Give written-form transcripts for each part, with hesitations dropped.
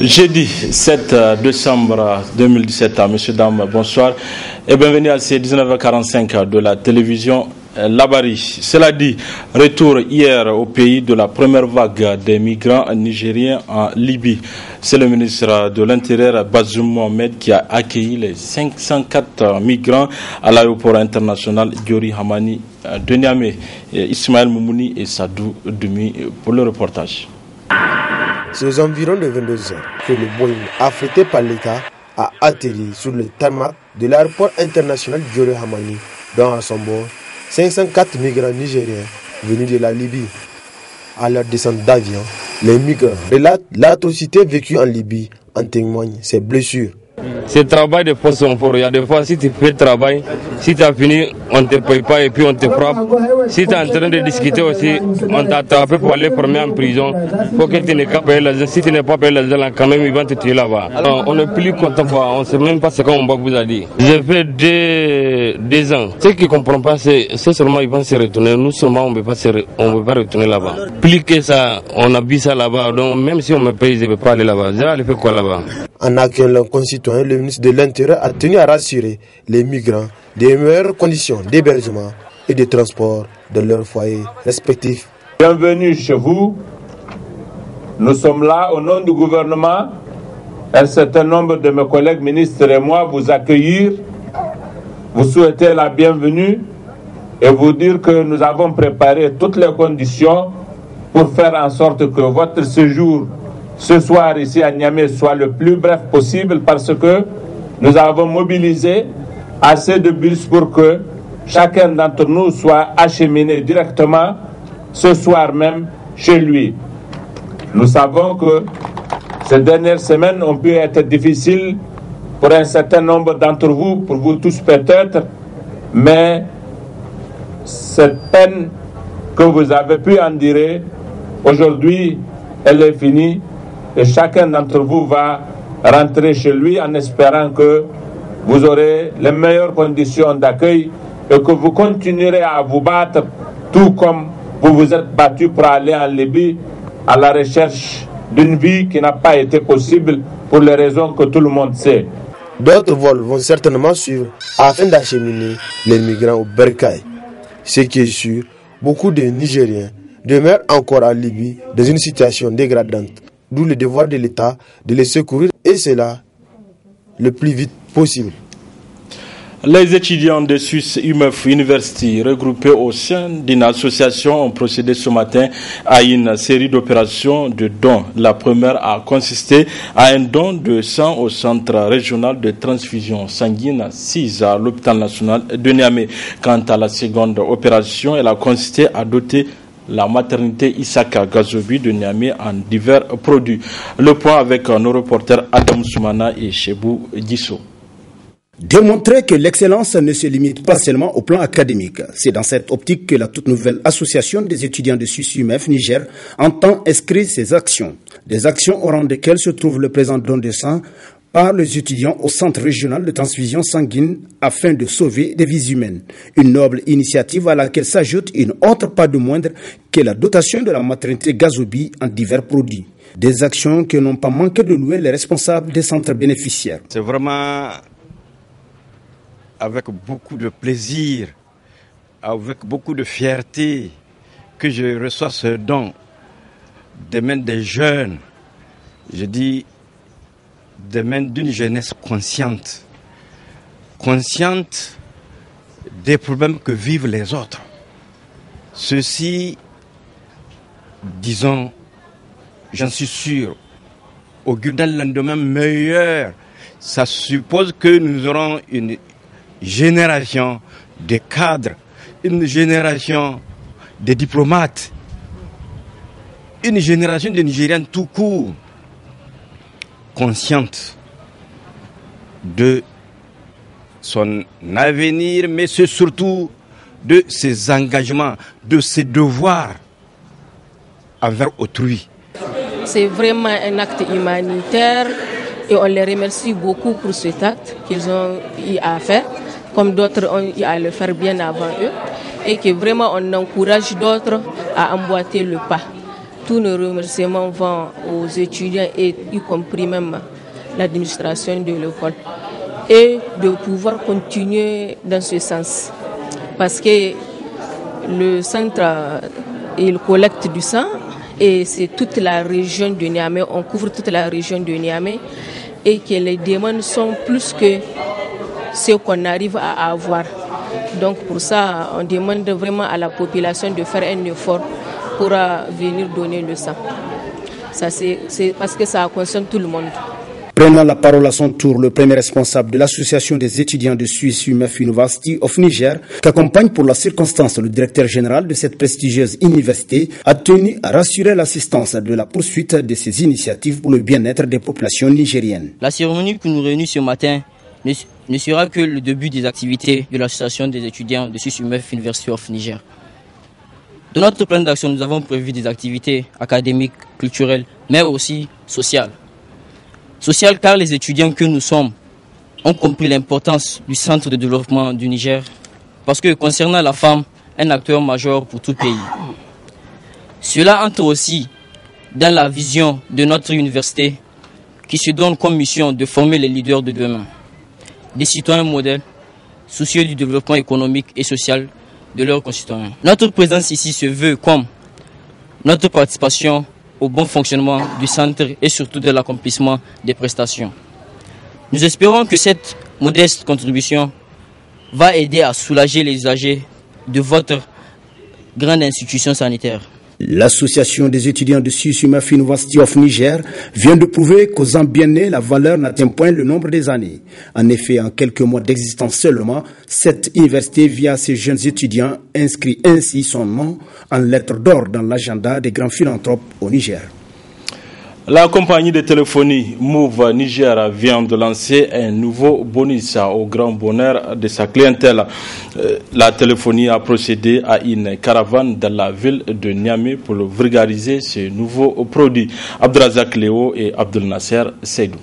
Jeudi 7 décembre 2017, messieurs, dames, bonsoir et bienvenue à ces 19h45 de la télévision Labari. Cela dit, retour hier au pays de la première vague des migrants nigériens en Libye. C'est le ministre de l'Intérieur, Bazoum Mohamed, qui a accueilli les 504 migrants à l'aéroport international Diori Hamani de Niamey. Ismaël Moumouni et Sadou Dumi pour le reportage. C'est aux environs de 22 heures que le Boeing affrété par l'État a atterri sur le tarmac de l'aéroport international Diori Hamani, dont à son bord 504 migrants nigériens venus de la Libye. À leur descente d'avion, les migrants relatent l'atrocité vécue en Libye, en témoignent ses blessures. Ce travail de force sont forts. Il y a des fois, si tu fais le travail, si tu as fini, on ne te paye pas et puis on te frappe. Si tu es en train de discuter aussi, on t'a attrapé pour aller former en prison. Il faut que tu n'aies pas payé l'argent. Si tu n'es pas payé l'argent, quand même, ils vont te tuer là-bas. Alors, on n'est plus content. On ne sait même pas ce qu'on vous a dit. J'ai fait 2 ans. Ce qui ne comprennent pas, c'est seulement ils vont se retourner. Nous seulement, on ne peut pas retourner là-bas. Plus que ça, on a vu ça là-bas. Donc, même si on me paye, je ne peux pas aller là-bas. Je vais aller faire quoi là-bas? En accueillant leurs concitoyens, le ministre de l'Intérieur a tenu à rassurer les migrants des meilleures conditions d'hébergement et de transport dans leurs foyers respectifs. Bienvenue chez vous. Nous sommes là au nom du gouvernement, un certain nombre de mes collègues ministres et moi, vous accueillir, vous souhaiter la bienvenue et vous dire que nous avons préparé toutes les conditions pour faire en sorte que votre séjour ce soir ici à Niamey soit le plus bref possible, parce que nous avons mobilisé assez de bus pour que chacun d'entre nous soit acheminé directement ce soir même chez lui. Nous savons que ces dernières semaines ont pu être difficiles pour un certain nombre d'entre vous, pour vous tous peut-être, mais cette peine que vous avez pu endurer, aujourd'hui, elle est finie. Et chacun d'entre vous va rentrer chez lui en espérant que vous aurez les meilleures conditions d'accueil et que vous continuerez à vous battre tout comme vous vous êtes battu pour aller en Libye à la recherche d'une vie qui n'a pas été possible pour les raisons que tout le monde sait. D'autres vols vont certainement suivre afin d'acheminer les migrants au Bercail. Ce qui est sûr, beaucoup de Nigériens demeurent encore en Libye dans une situation dégradante. D'où le devoir de l'État de les secourir, et cela le plus vite possible. Les étudiants de Swiss UMF University, regroupés au sein d'une association, ont procédé ce matin à une série d'opérations de dons. La première a consisté à un don de sang au centre régional de transfusion sanguine 6 à l'hôpital national de Niamey. Quant à la seconde opération, elle a consisté à doter la maternité Isaka Gazobi de Niamey en divers produits. Le point avec nos reporters Adam Soumana et Chebou Disso. Démontrer que l'excellence ne se limite pas seulement au plan académique. C'est dans cette optique que la toute nouvelle association des étudiants de Swiss UMF Niger entend inscrire ses actions. Des actions au rang desquelles se trouve le présent don de sang par les étudiants au centre régional de transfusion sanguine afin de sauver des vies humaines. Une noble initiative à laquelle s'ajoute une autre pas de moindre que la dotation de la maternité Gazobi en divers produits. Des actions que n'ont pas manqué de louer les responsables des centres bénéficiaires. C'est vraiment avec beaucoup de plaisir, avec beaucoup de fierté que je reçois ce don des mains des jeunes. Je dis des mains d'une jeunesse consciente des problèmes que vivent les autres. Ceci, disons, j'en suis sûr, augure d'un lendemain meilleur. Ça suppose que nous aurons une génération de cadres, une génération de diplomates, une génération de Nigériens tout court, consciente de son avenir, mais c'est surtout de ses engagements, de ses devoirs envers autrui. C'est vraiment un acte humanitaire et on les remercie beaucoup pour cet acte qu'ils ont eu à faire, comme d'autres ont eu à le faire bien avant eux, et que vraiment on encourage d'autres à emboîter le pas. tous nos remerciements vont aux étudiants et y compris même l'administration de l'école, et de pouvoir continuer dans ce sens. Parce que le centre, il collecte du sang et c'est toute la région de Niamey, on couvre toute la région de Niamey et que les demandes sont plus que ce qu'on arrive à avoir. Donc pour ça, on demande vraiment à la population de faire un effort pour venir donner le sang. Ça, c'est parce que ça concerne tout le monde. Prenant la parole à son tour, le premier responsable de l'association des étudiants de Suisse UMF University of Niger, qu'accompagne pour la circonstance le directeur général de cette prestigieuse université, a tenu à rassurer l'assistance de la poursuite de ces initiatives pour le bien-être des populations nigériennes. La cérémonie qui nous réunit ce matin ne sera que le début des activités de l'association des étudiants de Suisse UMF University of Niger. Dans notre plan d'action, nous avons prévu des activités académiques, culturelles, mais aussi sociales. Social car les étudiants que nous sommes ont compris l'importance du centre de développement du Niger, parce que concernant la femme, un acteur majeur pour tout pays. Cela entre aussi dans la vision de notre université qui se donne comme mission de former les leaders de demain, des citoyens modèles, soucieux du développement économique et social de leurs concitoyens. Notre présence ici se veut comme notre participation au bon fonctionnement du centre et surtout de l'accomplissement des prestations. Nous espérons que cette modeste contribution va aider à soulager les usagers de votre grande institution sanitaire. L'association des étudiants de Suisse UMF University of Niger vient de prouver qu'osant bien nés, la valeur n'atteint point le nombre des années. En effet, en quelques mois d'existence seulement, cette université, via ses jeunes étudiants, inscrit ainsi son nom en lettres d'or dans l'agenda des grands philanthropes au Niger. La compagnie de téléphonie Move Niger vient de lancer un nouveau bonus au grand bonheur de sa clientèle. La téléphonie a procédé à une caravane dans la ville de Niamey pour vulgariser ce nouveau produit. Abdrazak Léo et Abdel Nasser Seydou.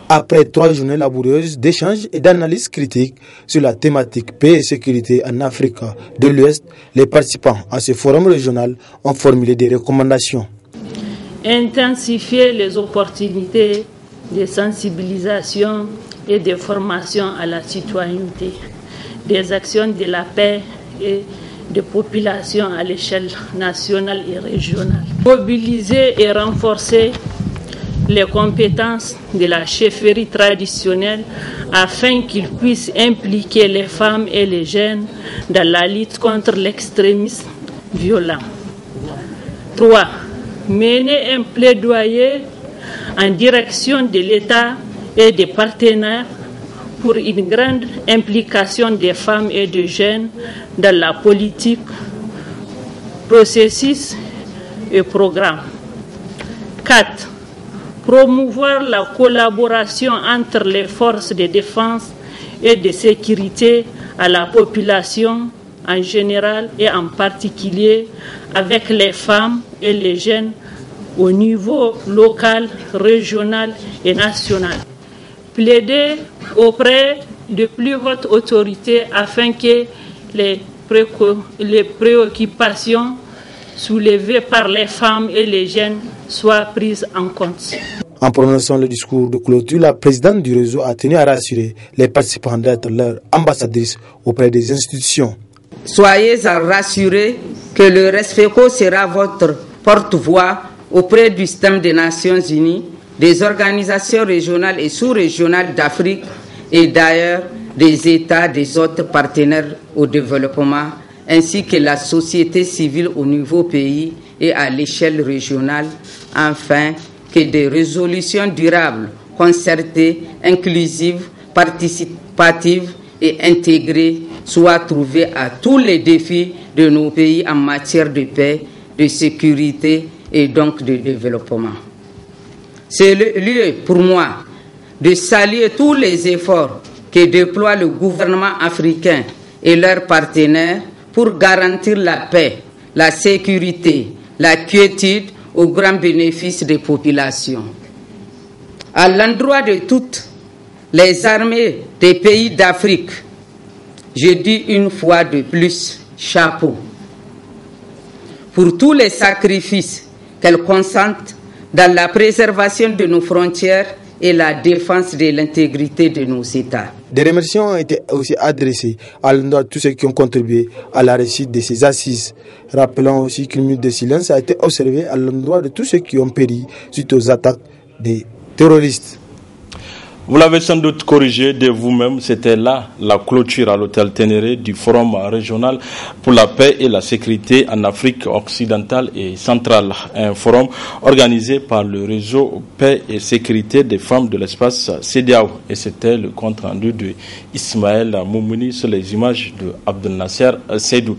Après 3 journées laboureuses d'échanges et d'analyses critiques sur la thématique paix et sécurité en Afrique de l'Ouest, les participants à ce forum régional ont formulé des recommandations. Intensifier les opportunités de sensibilisation et de formation à la citoyenneté, des actions de la paix et de population à l'échelle nationale et régionale. Mobiliser et renforcer les compétences de la chefferie traditionnelle afin qu'ils puissent impliquer les femmes et les jeunes dans la lutte contre l'extrémisme violent. 3. Mener un plaidoyer en direction de l'État et des partenaires pour une grande implication des femmes et des jeunes dans la politique, processus et programme. 4. Promouvoir la collaboration entre les forces de défense et de sécurité à la population en général et en particulier avec les femmes et les jeunes au niveau local, régional et national. Plaider auprès de plus hautes autorités afin que les préoccupations soulevées par les femmes et les jeunes soient prises en compte. En prononçant le discours de clôture, la présidente du réseau a tenu à rassurer les participants d'être leur ambassadrice auprès des institutions. Soyez rassurés que le RESFECO sera votre porte-voix auprès du système des Nations Unies, des organisations régionales et sous-régionales d'Afrique et d'ailleurs des États des autres partenaires au développement, ainsi que la société civile au niveau pays et à l'échelle régionale, afin que des résolutions durables, concertées, inclusives, participatives et intégrées soient trouvées à tous les défis de nos pays en matière de paix, de sécurité et donc de développement. C'est le lieu pour moi de saluer tous les efforts que déploie le gouvernement africain et leurs partenaires pour garantir la paix, la sécurité, la quiétude au grand bénéfice des populations. À l'endroit de toutes les armées des pays d'Afrique, je dis une fois de plus, chapeau. pour tous les sacrifices qu'elle consente dans la préservation de nos frontières et la défense de l'intégrité de nos États. Des remerciements ont été aussi adressés à l'endroit de tous ceux qui ont contribué à la réussite de ces assises. Rappelons aussi qu'une minute de silence a été observée à l'endroit de tous ceux qui ont péri suite aux attaques des terroristes. Vous l'avez sans doute corrigé de vous-même, c'était là la clôture à l'hôtel Ténéré du Forum régional pour la paix et la sécurité en Afrique occidentale et centrale. Un forum organisé par le réseau Paix et Sécurité des femmes de l'espace CEDEAO. Et c'était le compte rendu de Ismaël Moumouni sur les images de Abdel Nasser Seydou.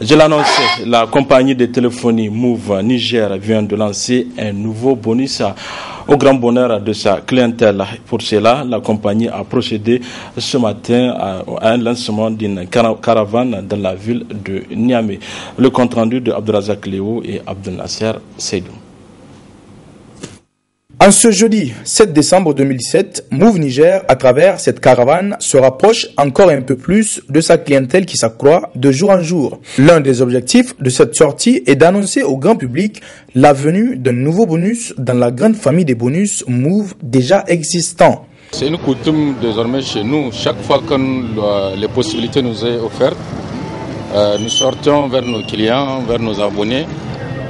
Je l'annonce, la compagnie de téléphonie Move Niger vient de lancer un nouveau bonus au grand bonheur de sa clientèle. Pour cela, la compagnie a procédé ce matin à un lancement d'une caravane dans la ville de Niamey. Le compte rendu de Abdelrazak Léo et Abdel Nasser Seydou. En ce jeudi 7 décembre 2017, Move Niger, à travers cette caravane, se rapproche encore un peu plus de sa clientèle qui s'accroît de jour en jour. L'un des objectifs de cette sortie est d'annoncer au grand public la venue d'un nouveau bonus dans la grande famille des bonus Move déjà existants. C'est une coutume désormais chez nous. Chaque fois que les possibilités nous sont offertes, nous sortons vers nos clients, vers nos abonnés,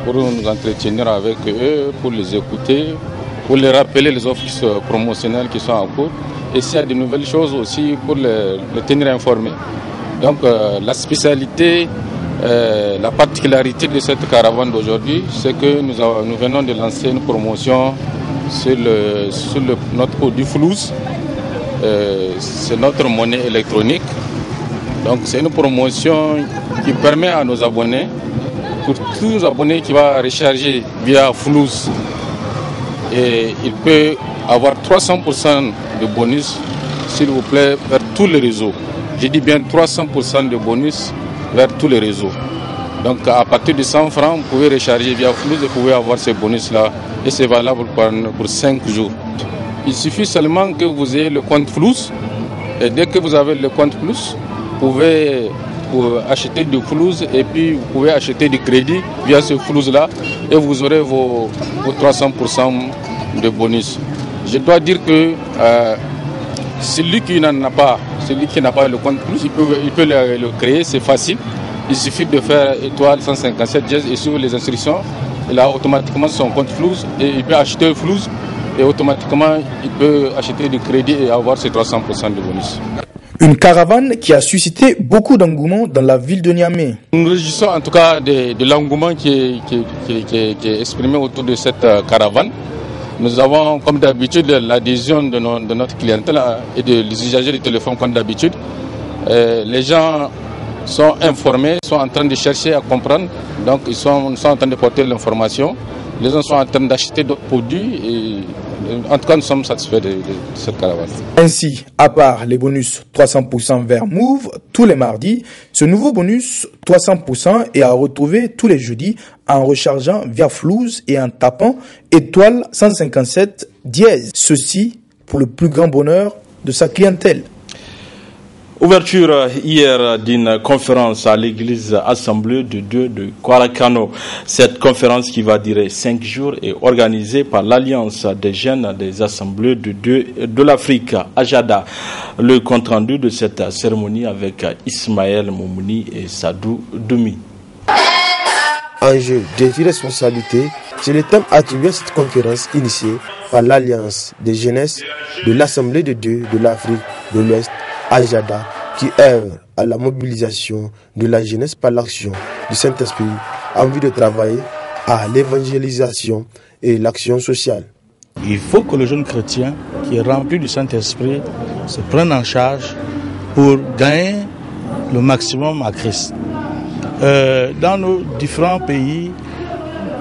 pour nous entretenir avec eux, pour les écouter, pour les rappeler les offres promotionnelles qui sont en cours. Et s'il y a de nouvelles choses aussi, pour les tenir informés. Donc la spécialité, la particularité de cette caravane d'aujourd'hui, c'est que nous venons de lancer une promotion sur notre produit Flouze. C'est notre monnaie électronique. Donc c'est une promotion qui permet à nos abonnés, pour tous les abonnés qui vont recharger via Flouze, et il peut avoir 300% de bonus, s'il vous plaît, vers tous les réseaux. Je dis bien 300% de bonus vers tous les réseaux. Donc à partir de 100 francs, vous pouvez recharger via Flouze et vous pouvez avoir ces bonus-là. Et c'est valable pour 5 jours. Il suffit seulement que vous ayez le compte Flouze. Et dès que vous avez le compte Flouze, vous pouvez acheter du Flouze et puis vous pouvez acheter du crédit via ce Flouze-là et vous aurez vos 300% de bonus. Je dois dire que celui qui n'a pas le compte Flouze, il peut le créer, c'est facile. Il suffit de faire étoile 157 dièse et suivre les instructions. Il a automatiquement son compte Flouze et il peut acheter le Flouze et automatiquement il peut acheter du crédit et avoir ses 300% de bonus. Une caravane qui a suscité beaucoup d'engouement dans la ville de Niamey. Nous nous réjouissons en tout cas de l'engouement qui est exprimé autour de cette caravane. Nous avons comme d'habitude l'adhésion de notre clientèle et des usagers du téléphone comme d'habitude. Les gens sont informés, sont en train de chercher à comprendre, donc ils sont en train de porter l'information. Les gens sont en train d'acheter d'autres produits et en tout cas nous sommes satisfaits de cette caravane. Ainsi, à part les bonus 300% vers Move tous les mardis, ce nouveau bonus 300% est à retrouver tous les jeudis en rechargeant via Flouze et en tapant étoile 157 dièse. Ceci pour le plus grand bonheur de sa clientèle. Ouverture hier d'une conférence à l'église Assemblée de Dieu de Kwarakano. Cette conférence qui va durer 5 jours est organisée par l'Alliance des jeunes des Assemblées de Dieu de l'Afrique, Ajada. Le compte rendu de cette cérémonie avec Ismaël Moumouni et Sadou Doumi. Enjeu, défi, responsabilité, c'est le thème attribué à cette conférence initiée par l'Alliance des jeunesses de l'Assemblée de Dieu de l'Afrique de l'Ouest, Ajada, qui œuvre à la mobilisation de la jeunesse par l'action du Saint-Esprit en vue de travailler à l'évangélisation et l'action sociale. Il faut que le jeune chrétien qui est rempli du Saint-Esprit se prenne en charge pour gagner le maximum à Christ. Dans nos différents pays,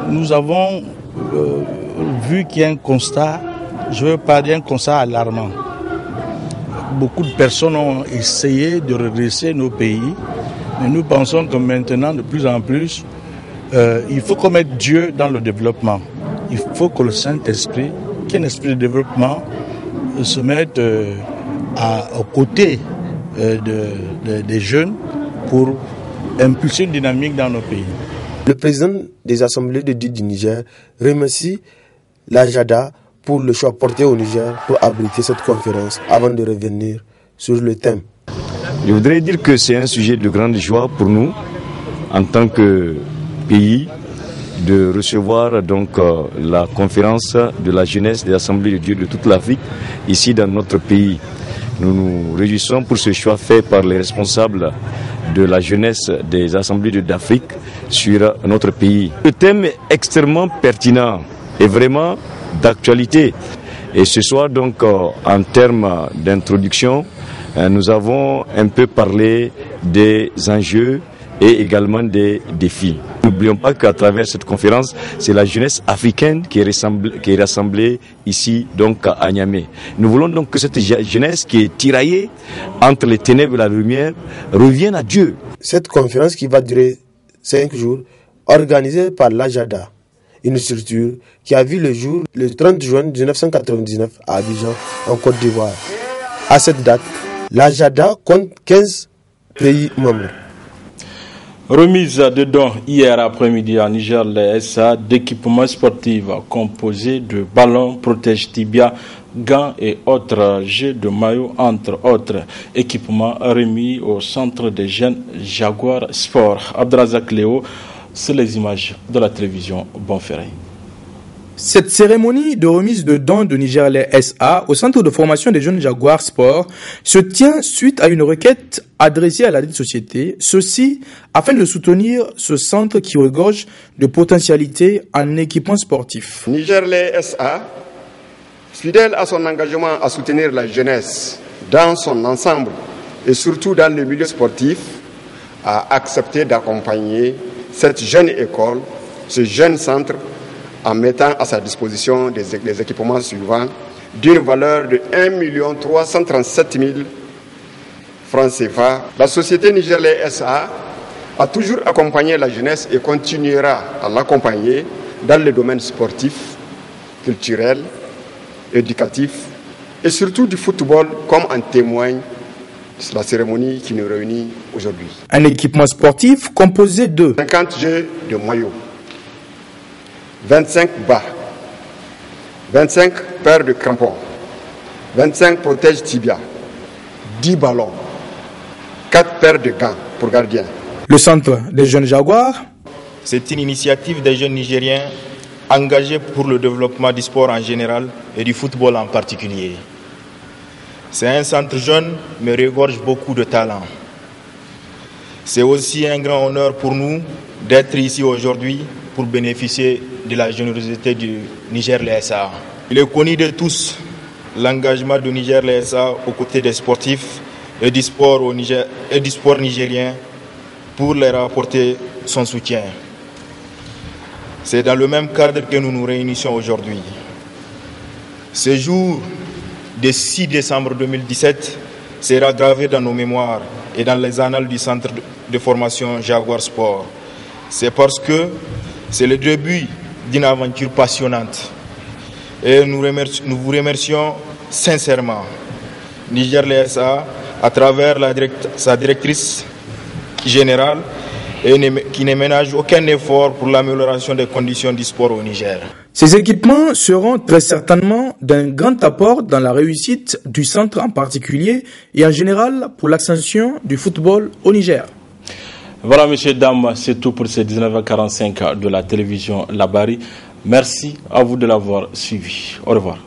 nous avons vu qu'il y a un constat, je ne veux pas dire un constat alarmant. Beaucoup de personnes ont essayé de redresser nos pays, mais nous pensons que maintenant, de plus en plus, il faut qu'on mette Dieu dans le développement. Il faut que le Saint-Esprit, qui est un esprit de développement, se mette aux côtés des jeunes pour impulser une dynamique dans nos pays. Le président des assemblées de du Niger remercie la JADA pour le choix porté au Niger pour abriter cette conférence avant de revenir sur le thème. Je voudrais dire que c'est un sujet de grande joie pour nous en tant que pays de recevoir donc la conférence de la jeunesse des assemblées de Dieu de toute l'Afrique ici dans notre pays. Nous nous réjouissons pour ce choix fait par les responsables de la jeunesse des assemblées d'Afrique sur notre pays. Le thème est extrêmement pertinent et vraiment d'actualité. Et ce soir donc en termes d'introduction, nous avons un peu parlé des enjeux et également des défis. N'oublions pas qu'à travers cette conférence, c'est la jeunesse africaine qui est rassemblée ici donc à Niamey. Nous voulons donc que cette jeunesse qui est tiraillée entre les ténèbres et la lumière revienne à Dieu. Cette conférence qui va durer 5 jours, organisée par la JADA, une structure qui a vu le jour le 30 juin 1999 à Abidjan, en Côte d'Ivoire. À cette date, la JADA compte 15 pays membres. Remise de dons hier après-midi à Niger, les SA d'équipements sportifs composés de ballons, protège tibia, gants et autres jeux de maillot, entre autres équipements remis au centre des jeunes Jaguar Sport. Abdrazak Léo, c'est les images de la télévision Bonferré. Cette cérémonie de remise de dons de Niger SA au centre de formation des jeunes Jaguar Sport se tient suite à une requête adressée à la dite société, ceci afin de soutenir ce centre qui regorge de potentialités en équipement sportif. Niger SA, fidèle à son engagement à soutenir la jeunesse dans son ensemble et surtout dans le milieu sportif, a accepté d'accompagner cette jeune école, ce jeune centre, en mettant à sa disposition des équipements suivants d'une valeur de 1 337 000 francs CFA. La société Niger SA a toujours accompagné la jeunesse et continuera à l'accompagner dans les domaines sportifs, culturels, éducatifs et surtout du football, comme en témoigne la cérémonie qui nous réunit aujourd'hui. Un équipement sportif composé de 50 jeux de maillots, 25 bas, 25 paires de crampons, 25 protèges tibia, 10 ballons, 4 paires de gants pour gardiens. Le centre des jeunes Jaguars, c'est une initiative des jeunes Nigériens engagés pour le développement du sport en général et du football en particulier. C'est un centre jeune mais regorge beaucoup de talent. C'est aussi un grand honneur pour nous d'être ici aujourd'hui pour bénéficier de la générosité du Niger SA. Il est connu de tous l'engagement du Niger SA aux côtés des sportifs et du sport au Niger et du sport nigérien pour leur apporter son soutien. C'est dans le même cadre que nous nous réunissons aujourd'hui. Ce jour du 6 décembre 2017 sera gravé dans nos mémoires et dans les annales du centre de formation Jaguar Sport. C'est parce que c'est le début d'une aventure passionnante. Et nous vous remercions sincèrement, Niger SA, à travers sa directrice générale, qui ne ménage aucun effort pour l'amélioration des conditions du sport au Niger. Ces équipements seront très certainement d'un grand apport dans la réussite du centre en particulier et en général pour l'extension du football au Niger. Voilà, messieurs, dames, c'est tout pour ces 19h45 de la télévision Labari. Merci à vous de l'avoir suivi. Au revoir.